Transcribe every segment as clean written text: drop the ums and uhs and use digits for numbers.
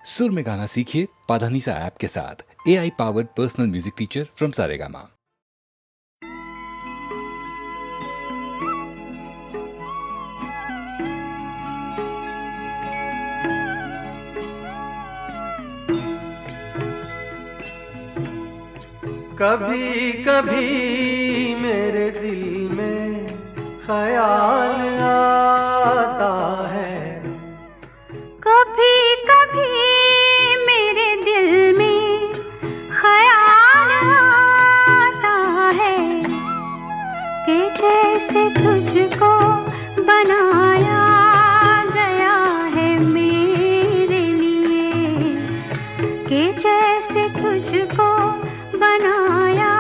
सुर में गाना सीखिए पाधानीसा ऐप के साथ। AI powered personal music teacher from Saregama. कभी कभी मेरे दिल में ख्याल आता है, कभी कभी मेरे दिल में ख्याल आता है कि जैसे तुझको बनाया गया है मेरे लिए, कि जैसे तुझको बनाया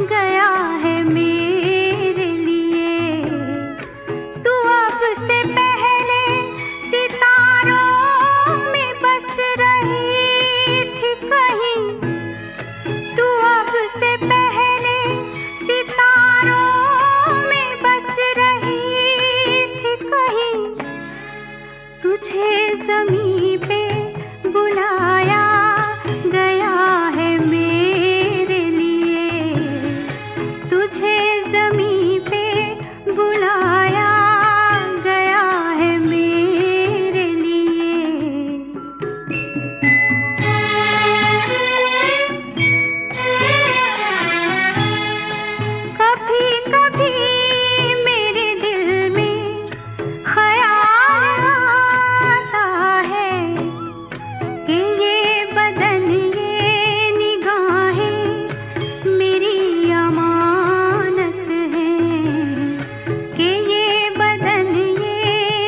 गया है मेरे लिए। तू अब से पहले सितारों में बस रही थी कहीं, तू अब से पहले सितारों में बस रही थी कहीं। तुझे ज़मीं पे बुलाया गया है मेरे लिए, तुझे ज़मीं पे बुलाया गया है मेरे लिए। कभी कभी मेरे दिल में ख्याल आता है कि ये बदन ये निगाहें मेरी अमानत हैं, कि ये बदन ये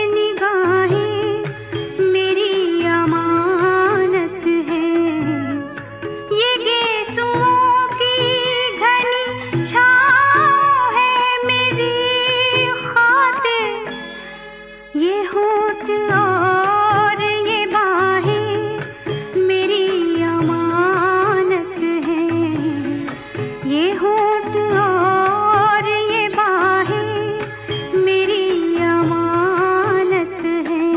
निगाहें मेरी अमानत हैं। ये गेसुओं की घनी छाँव है मेरी खातिर, ये होठ और ये बाहें मेरी अमानत हैं, ये होठ और ये बाहें मेरी अमानत हैं।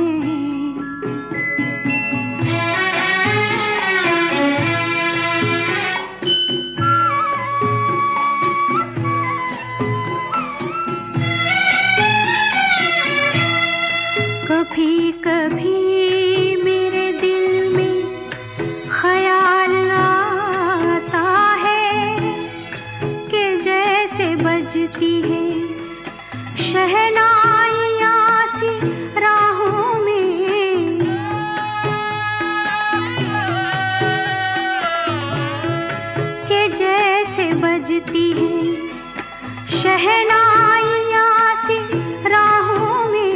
कभी कभी मेरे दिल में ख्याल आता है कि जैसे बजती है शहनाइयाँ सी राहों में, कि जैसे बजती है शहनाइयाँ सी राहों में।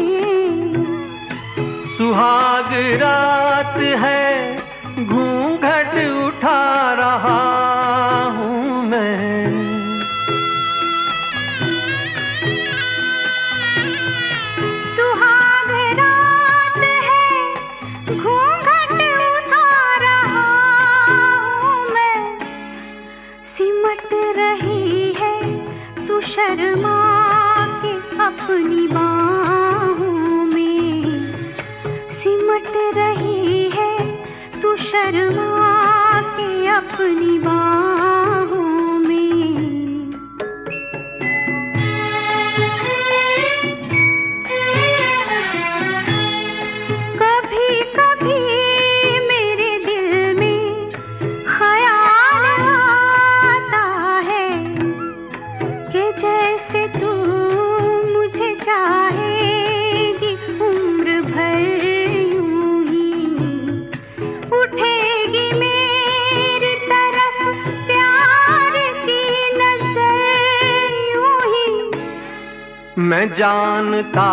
सुहाग रात है घूंघट उठा रहा हूँ मैं, सुहाग रात है घूंघट उठा रहा हूँ मैं। सिमट रही है तू शर्मा के अपनी बाहों में, सिमट रही है तू शर्मा के अपनी बाहों में। कभी कभी मेरे दिल में ख्याल आता है कि जैसे तू मुझे चाहेगी उम्र भर यूं ही, उठेगी मेरी तरफ प्यार की नजर यूं ही। मैं जानता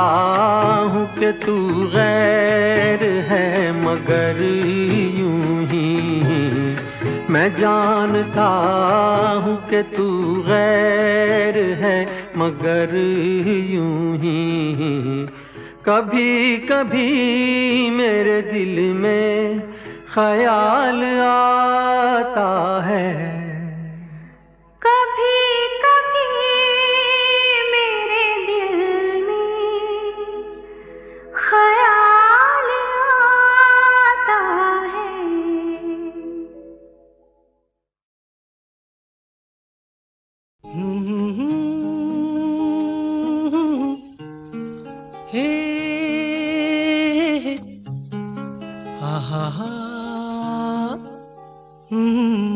हूँ कि तू गैर है मगर यूं ही, मैं जानता हूँ कि तू गैर है मगर यूं ही। कभी कभी मेरे दिल में ख्याल आता है, कभी कभी मेरे दिल में ख्याल आता है। हा हा हा हम्म।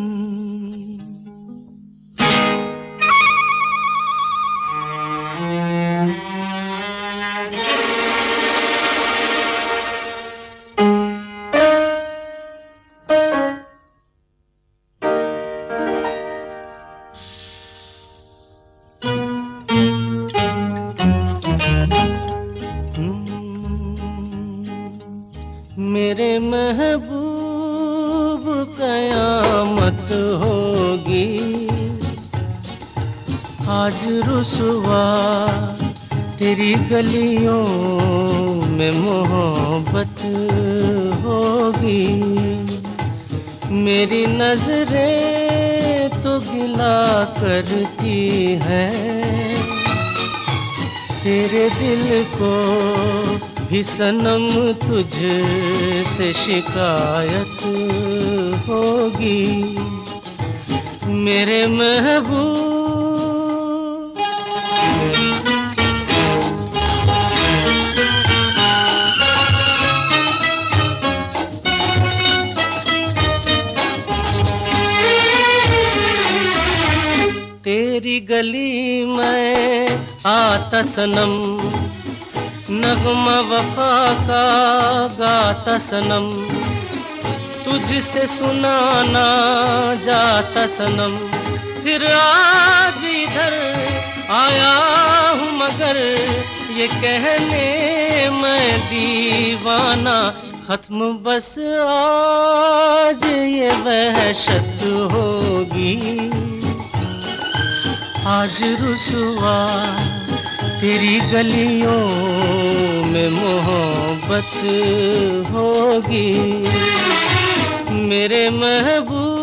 मेरे महबूब कयामत होगी आज रुसवा तेरी गलियों में मोहब्बत होगी। मेरी नजरें तो गिला करती हैं तेरे दिल को भी सनम तुझसे शिकायत होगी। मेरे महबूब तेरी गली में आता सनम नगमा वफा का गाता सनम तुझसे सुनाना जाता सनम। फिर आज इधर आया हूँ मगर ये कहने मैं दीवाना खत्म बस आज ये वहशत होगी। आज रुसवा तेरी गलियों में मोहब्बत होगी। मेरे महबूब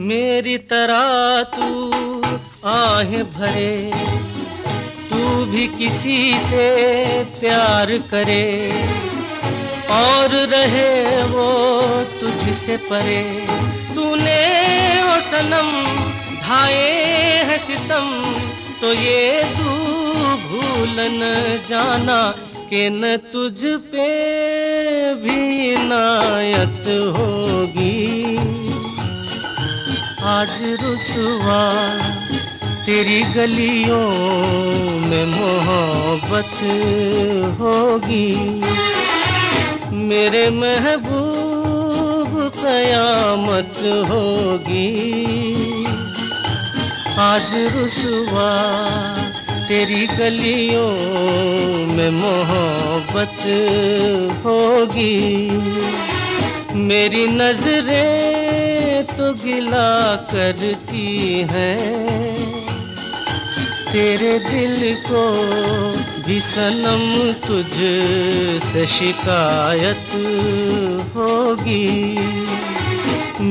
मेरी तरह तू आहें भरे तू भी किसी से प्यार करे और रहे वो तुझसे परे। तूने ओ सनम ढाए है सितम तो ये तू भूल न जाना कि न तुझ पे भी इनायत होगी। आज रुसवा तेरी गलियों में मोहब्बत होगी। मेरे महबूब कयामत होगी। आज रुसवा तेरी गलियों में मोहब्बत होगी। मेरी नजरें तो गिला करती हैं तेरे दिल को भी सनम तुझसे शिकायत होगी।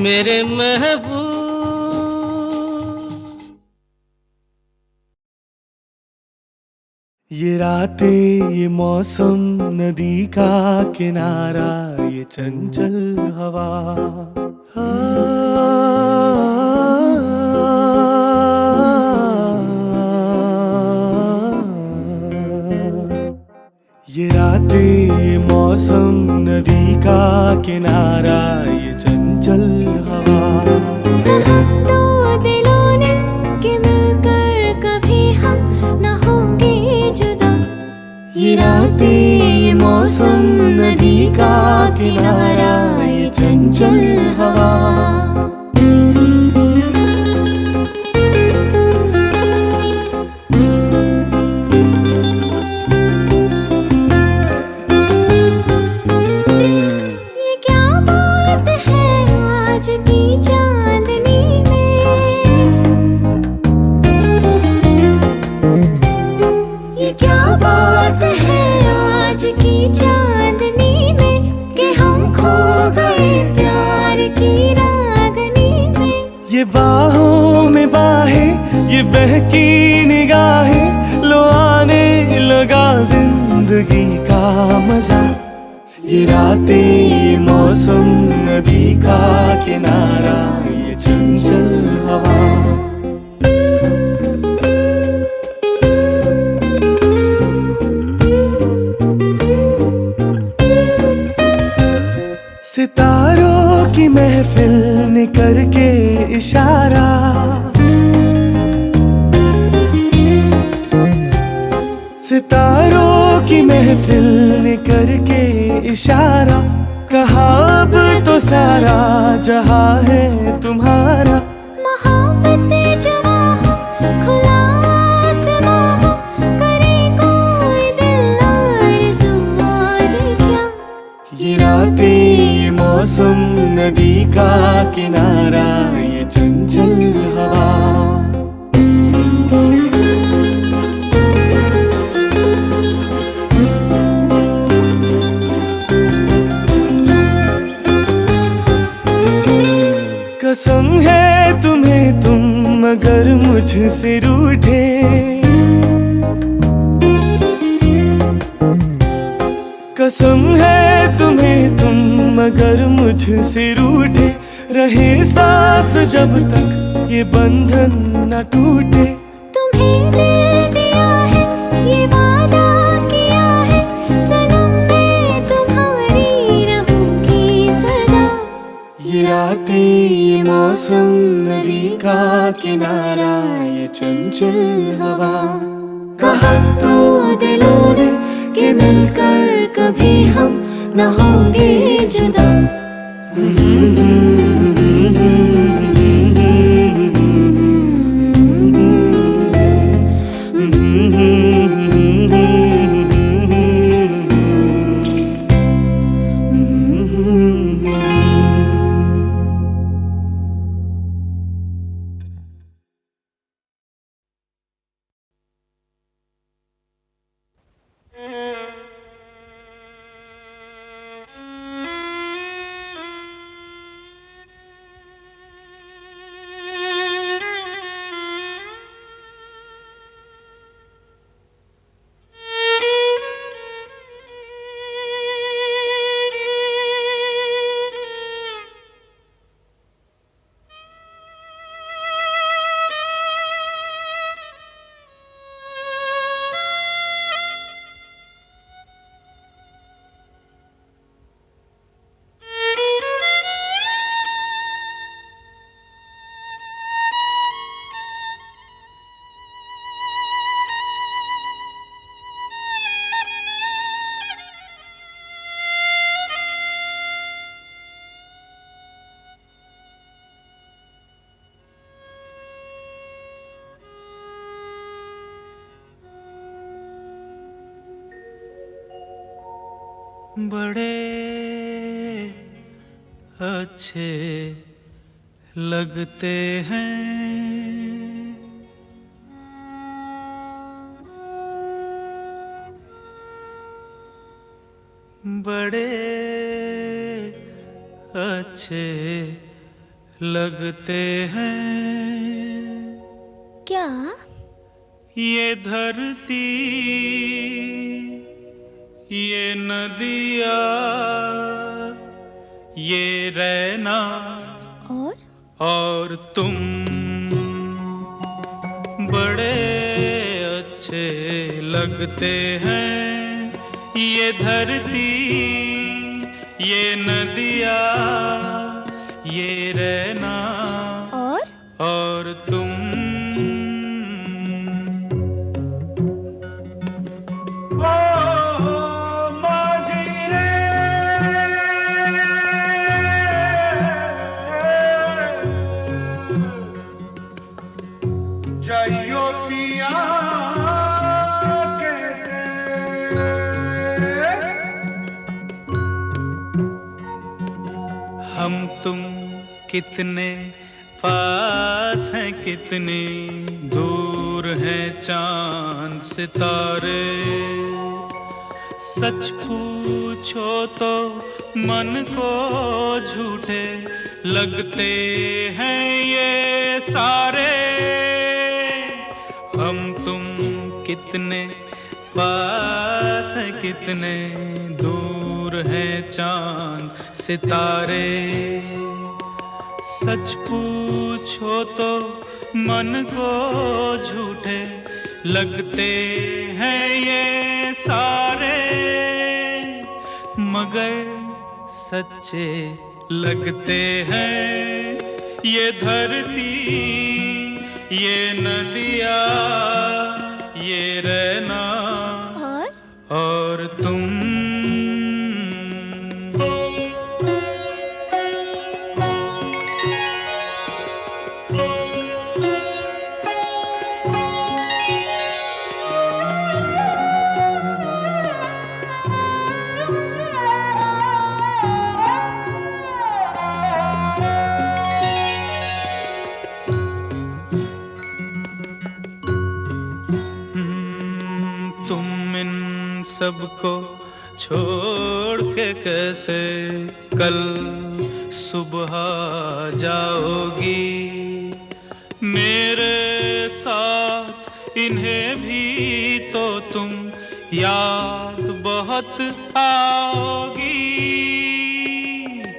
मेरे महबूब ये रातें ये मौसम नदी का किनारा ये चंचल हवा ये रातें ये मौसम नदी का किनारा ये चंचल हवा दो दिलों ने कि मिलकर कभी हम न होंगे जुदा। ये रातें ये मौसम नदी का किनारा ये चंचल हवा बाहों में बाहें ये बहकी निगाहें लो आने लगा जिंदगी का मजा। ये रातें, ये मौसम, नदी का किनारा, ये चंचल हवा। सितारों की महफिल ने करके इशारा, सितारों की महफिल ने करके इशारा, कहा अब तो सारा जहां है तुम्हारा। मोहब्बतें जवा हो, खुला आसमां हो, करे कोई दिल आरज़ू और क्या। ये रातें, ये मौसम, नदी का किनारा, ये चंचल हवा। कसम है तुम्हें तुम मगर मुझसे रूठे, कसम है तुम्हें तुम मगर मुझसे रूठे, रहे सांस जब तक ये बंधन न टूटे। तुम्हें दिल दिया है, ये वादा किया है, सनम मैं तुम्हारी रहूंगी सदा। ये रातें, ये मौसम, नदी का किनारा, ये चंचल हवा। कहा तो दिलों ने कि मिलकर कभी हम न होंगे जुदा। बड़े अच्छे लगते हैं बड़े अच्छे लगते हैं। क्या? ये धरती, ये नदिया, ये रहना और तुम बड़े अच्छे लगते हैं। ये धरती, ये नदिया, ये रहना और तुम हम तुम कितने पास हैं, कितनी दूर हैं चांद सितारे। सच पूछो तो मन को झूठे लगते हैं ये सारे। हम तुम कितने पास हैं, कितने दूर दूर हैं चांद सितारे। सच पूछो तो मन को झूठे लगते हैं ये सारे, मगर सच्चे लगते हैं ये धरती, ये नदियाँ, ये रहना और तुम। तुम इन सबको छोड़ के कैसे कल सुबह जाओगी। मेरे साथ इन्हें भी तो तुम याद बहुत आओगी।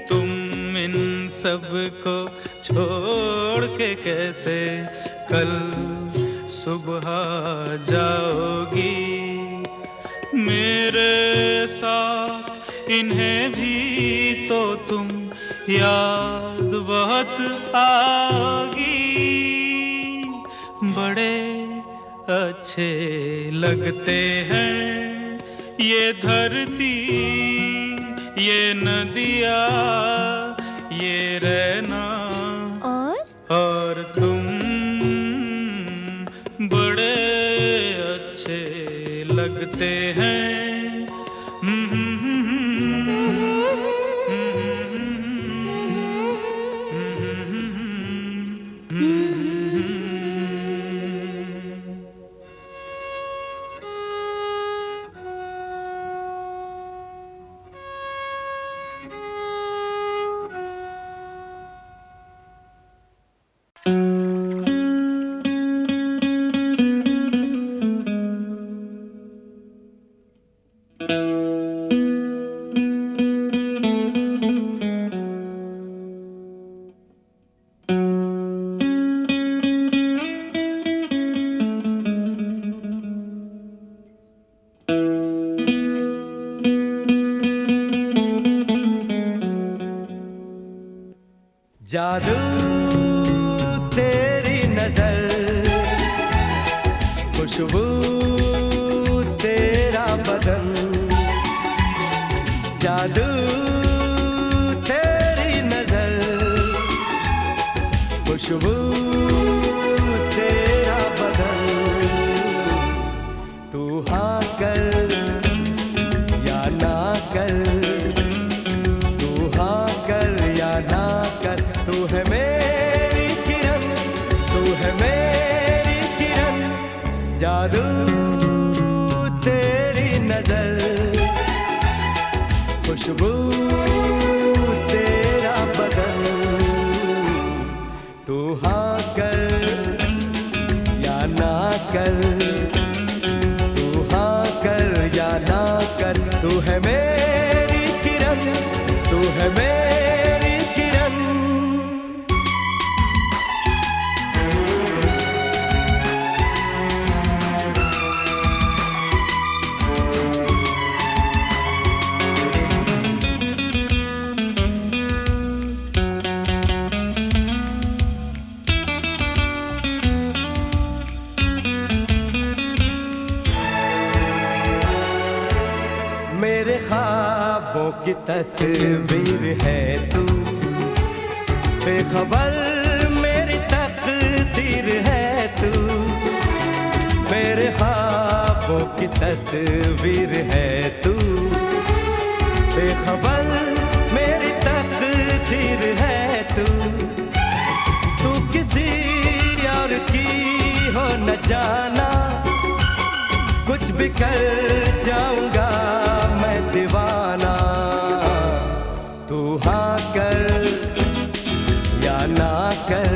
तुम इन सबको छोड़ के कैसे कल सुबह जाओगी। मेरे साथ इन्हें भी तो तुम याद बहुत आओगी। बड़े अच्छे लगते हैं ये धरती, ये नदियाँ, ये रहना और तुम। बड़े अच्छे लगते हैं। जादू तेरी नजर, खुशबू तेरा बदन। जादू तेरी नजर, खुशबू तेरा बदन। तू हाँ कर या ना कर, तू हाँ कर या ना कर। तू है मेरी किरण, तू है मेरी किरण। जादू तेरी नजर, खुशबू तेरा बदन। तू हाँ कर या ना कर, तू हाँ कर या ना कर। तू है मेरी किरण, तू है मेरी किरण। मेरे ख्वाबों की तस्वीर है तू, बेखबर मेरी तकदीर है तू। मेरे ख्वाबों की तस्वीर है तू, बेखबर मेरी तकदीर है तू। तू किसी और की हो न जाना, कुछ भी कर जाऊंगा मैं दीवाना। तू हाँ कर या ना कर,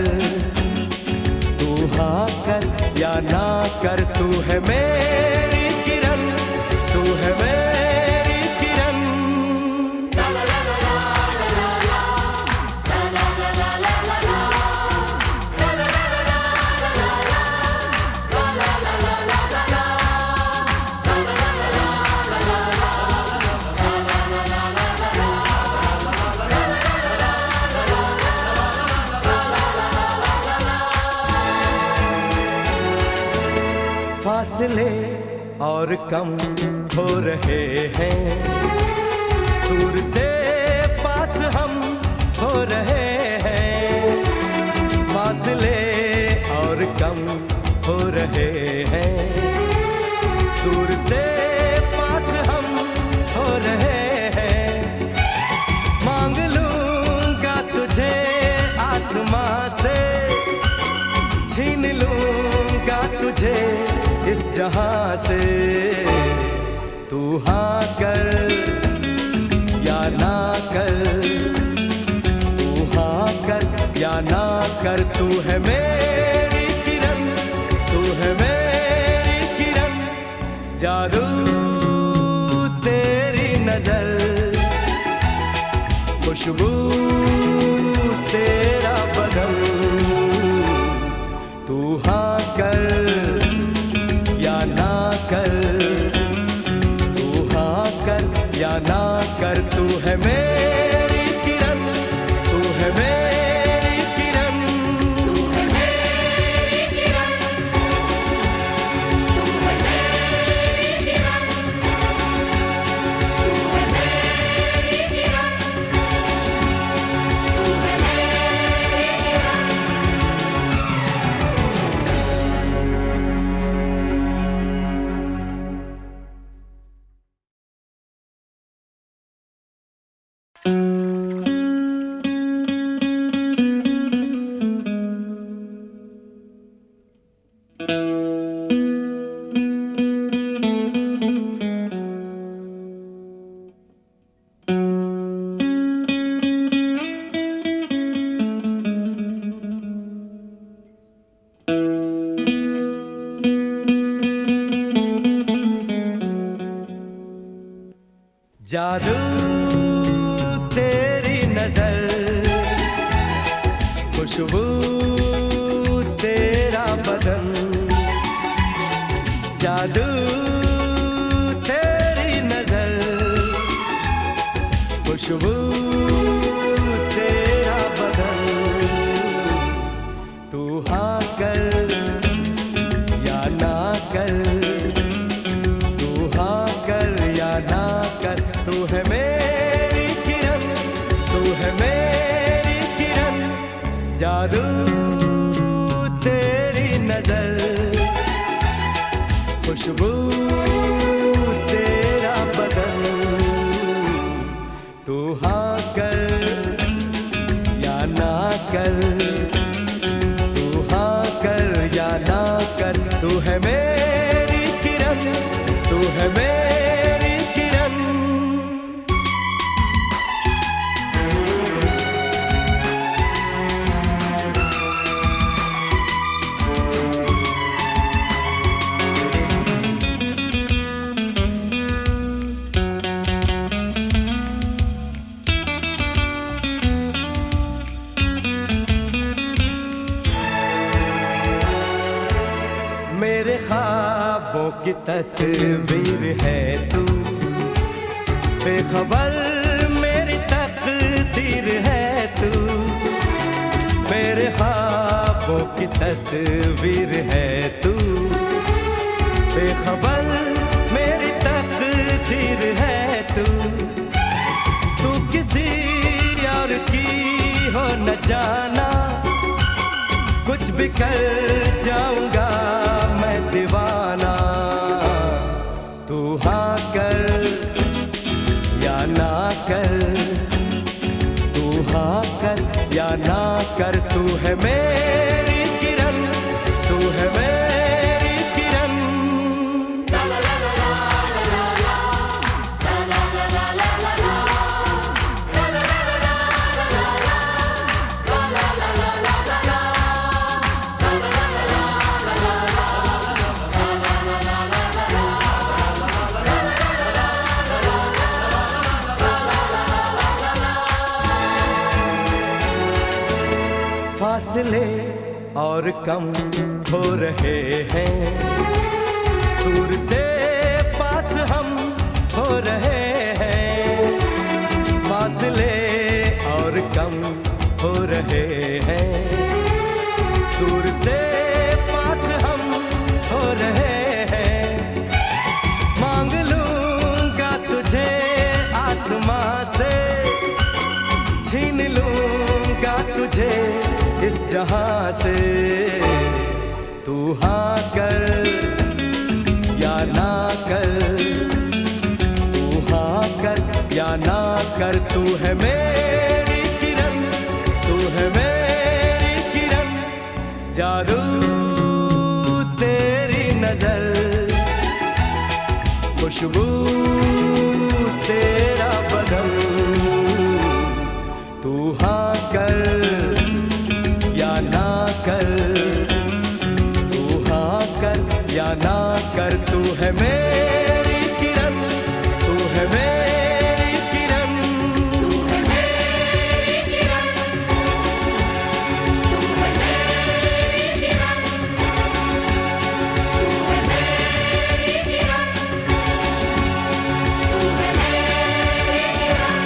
तू हाँ कर या ना कर। तू है मेरी किरण, तू है मेरी किरण। फासले और कम हो रहे हैं, दूर से पास हम हो रहे हैं। फासले और कम हो रहे हैं, दूर से पास हम हो रहे हैं। मांग लूंगा तुझे आसमां से, छीन लूंगा तुझे इस जहां से। तू हाँ कर या ना कर, तू हाँ कर या ना कर। तू है मेरी किरण, तू है मेरी किरण। जादू तेरी नजर, खुशबू तेरा बदन। तू हाँ कर या ना कर, तू हाँ कर या ना कर। तू है मेरी किरण, तू है मेरी किरण। तू है मेरी किरण, तू है मेरी किरण, तू है मेरी किरण, तू है मेरी किरण। जादू तेरी नजर, खुशबू तेरा बदन। जादू तेरी नजर, खुशबू तेरा बदन। तू हाँ कर या ना कर, तू हाँ कर या ना कर। तू है मेरी किरण, तू है मेरी किरण। जादू तेरी नजर, खुशबू तेरा बदन। तू हाँ कर या ना कर, तू हाँ कर या ना कर। तू है मेरी किरण, तू है मेरी किरण। मेरे ख्वाबों की तस्वीर है तू, बेखबर मेरी तकदीर है तू। मेरे ख्वाबों की तस्वीर है तू, बेखबर मेरी तकदीर है तू। तू किसी और की हो न जाना, कुछ भी कर जाऊंगा मैं दीवाना। तू हाँ कर या ना कर, तू हाँ कर या ना कर। तू है मेरी किरण, तू है मेरी किरण। फासले और कम हो रहे हैं, दूर से पास हम हो रहे हैं। फासले और कम हो रहे हैं, दूर से पास हम हो रहे हैं। छीन लूंगा तुझे इस जहां से, तू हाँ कर या ना कर, तू हाँ कर या ना कर। तू है मेरी किरण, तू है मेरी किरण, जादू तेरी नजर, खुशबू तेरा बदन। तू हाँ कर या ना कर, तू हाँ कर या ना कर। तू है मेरी किरण, तू है मेरी किरण, तू है मेरी किरण, तू है मेरी किरण, तू है मेरी किरण, तू है मेरी किरण।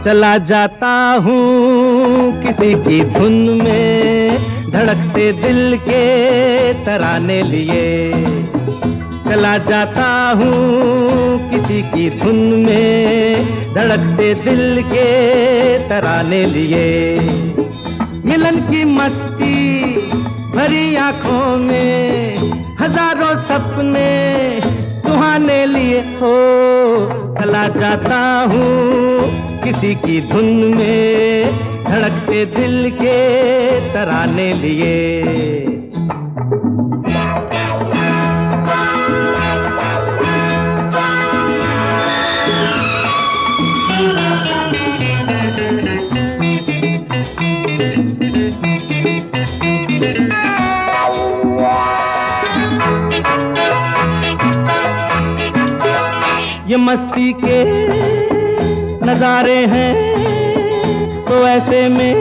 चला जाता हूँ किसी की धुन में, धड़कते दिल के तराने लिए। चला जाता हूँ किसी की धुन में, धड़कते दिल के तराने लिए। मिलन की मस्ती भरी आंखों में, हजारों सपने सुहाने लिए हो। चला जाता हूँ किसी की धुन में, धड़कते दिल के तराने लिए। ये मस्ती के नजारे हैं तो ऐसे में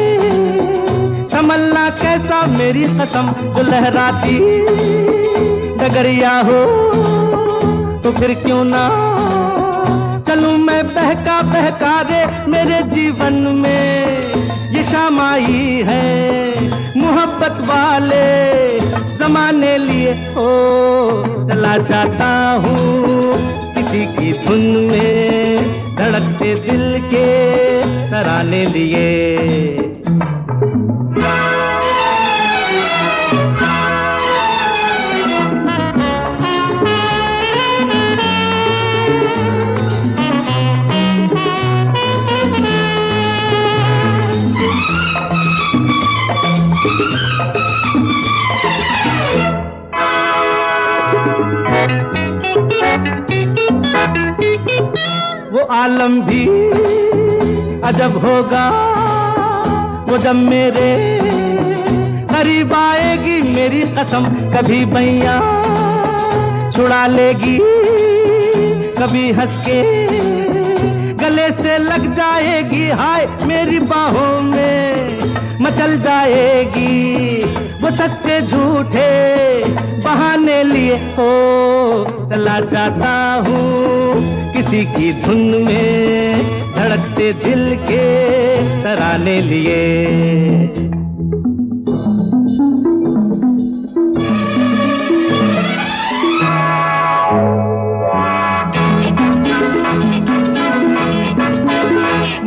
तमन्ना कैसा मेरी कसम, जो लहराती डगरिया हो तो फिर क्यों ना चलूं मैं बहका बहका रे। मेरे जीवन में ये शाम आई है मोहब्बत वाले जमाने लिए हो। चला जाता हूँ किसी की धुन में, धड़कते दिल के तराने लिए। वो आलम भी अजब होगा वो जब मेरे करीब आएगी मेरी कसम। कभी बैया छुड़ा लेगी, कभी हंस के गले से लग जाएगी। हाय मेरी बाहों में मचल जाएगी, वो सच्चे झूठे बहाने लिए हो। चला जाता हूँ किसी की धुन में, धड़कते दिल के तराने लिए।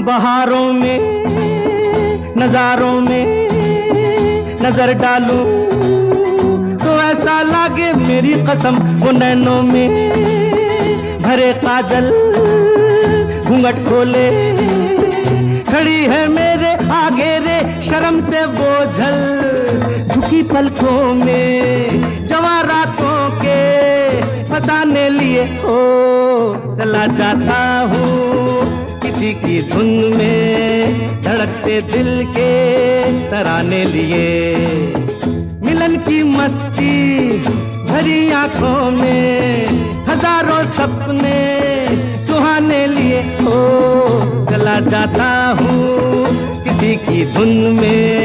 बहारों में नजारों में नजर डालूं तो ऐसा लागे मेरी कसम, वो नैनों में भरे काजल घूंघट खोले खड़ी है मेरे आगे रे। शर्म से बोझल झुकी पलकों में जवां रातों के फसाने लिए हो। चला जाता हूँ किसी की धुन में, धड़कते दिल के तराने लिए। मिलन की मस्ती भरी आंखों में हजारों सपने सुहाने लिए हो। चला जाता हूँ किसी की धुन में,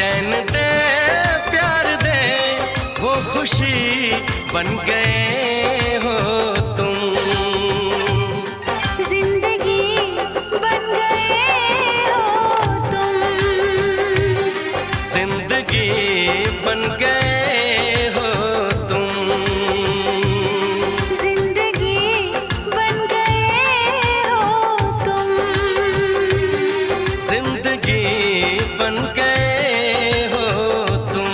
चैन दे प्यार दे वो खुशी बन गए हो तुम। जिंदगी बन गए हो तुम। जिंदगी बन गए हो तुम। जिंदगी बन गए हो तुम। जिंदगी बन गए हो तुम।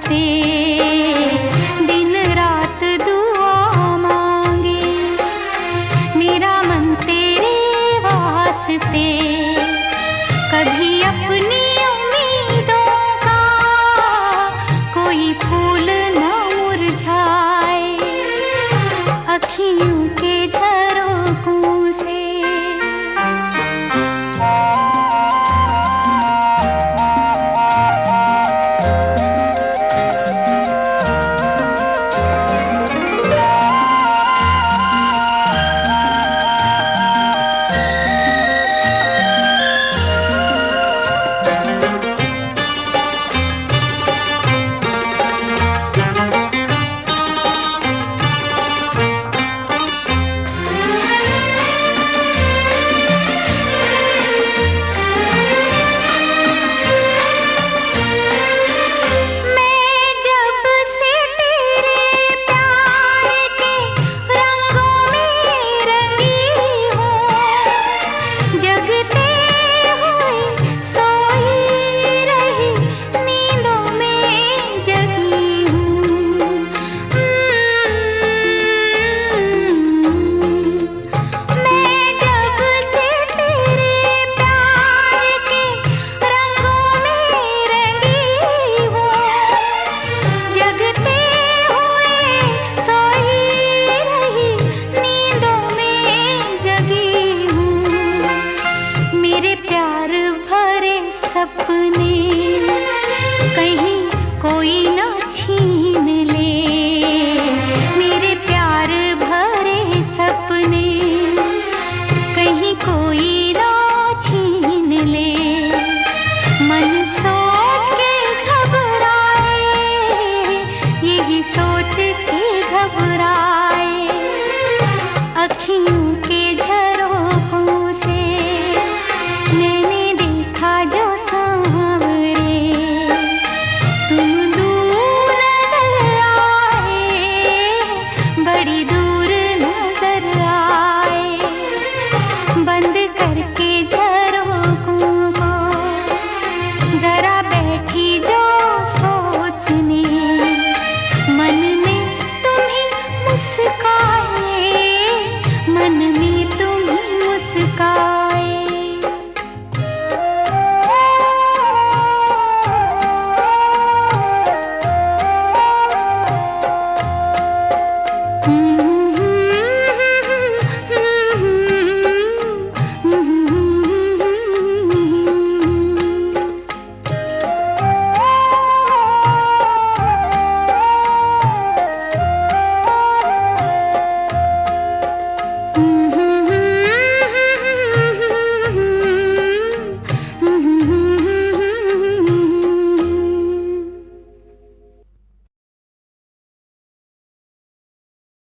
तेरे